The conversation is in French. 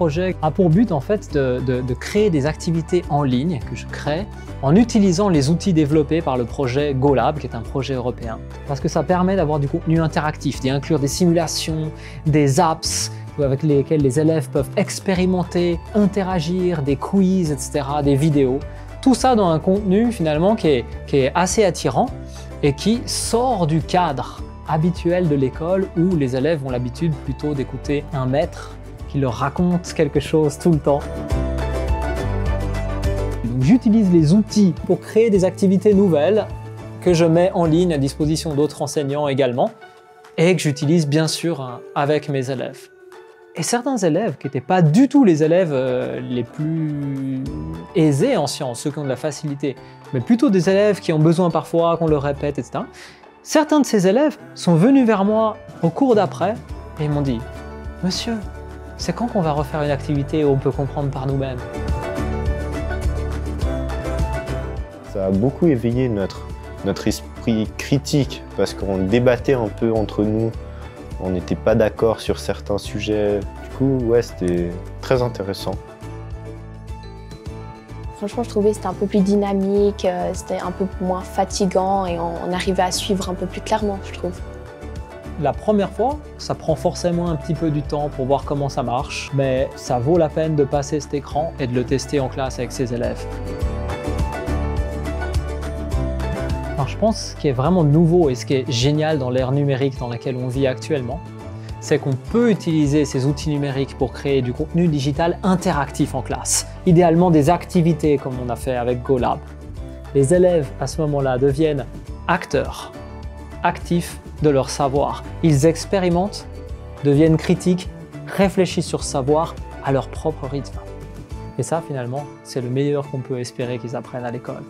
projet a pour but en fait de créer des activités en ligne que je crée en utilisant les outils développés par le projet GoLab, qui est un projet européen. Parce que ça permet d'avoir du contenu interactif, d'y inclure des simulations, des apps avec lesquels les élèves peuvent expérimenter, interagir, des quiz, etc., des vidéos. Tout ça dans un contenu finalement qui est assez attirant et qui sort du cadre habituel de l'école où les élèves ont l'habitude plutôt d'écouter un maître qui leur raconte quelque chose tout le temps. J'utilise les outils pour créer des activités nouvelles que je mets en ligne à disposition d'autres enseignants également et que j'utilise bien sûr avec mes élèves. Et certains élèves qui n'étaient pas du tout les élèves les plus aisés en sciences, ceux qui ont de la facilité, mais plutôt des élèves qui ont besoin parfois qu'on leur répète, etc. Certains de ces élèves sont venus vers moi au cours d'après et m'ont dit « Monsieur, c'est quand qu'on va refaire une activité où on peut comprendre par nous-mêmes » Ça a beaucoup éveillé notre esprit critique parce qu'on débattait un peu entre nous. On n'était pas d'accord sur certains sujets. Du coup, ouais, c'était très intéressant. Franchement, je trouvais que c'était un peu plus dynamique, c'était un peu moins fatigant et on arrivait à suivre un peu plus clairement, je trouve. La première fois, ça prend forcément un petit peu du temps pour voir comment ça marche, mais ça vaut la peine de passer cet écran et de le tester en classe avec ses élèves. Alors, je pense ce qui est vraiment nouveau et ce qui est génial dans l'ère numérique dans laquelle on vit actuellement, c'est qu'on peut utiliser ces outils numériques pour créer du contenu digital interactif en classe, idéalement des activités comme on a fait avec GoLab. Les élèves à ce moment-là deviennent acteurs, actifs de leur savoir. Ils expérimentent, deviennent critiques, réfléchissent sur ce savoir à leur propre rythme. Et ça finalement, c'est le meilleur qu'on peut espérer qu'ils apprennent à l'école.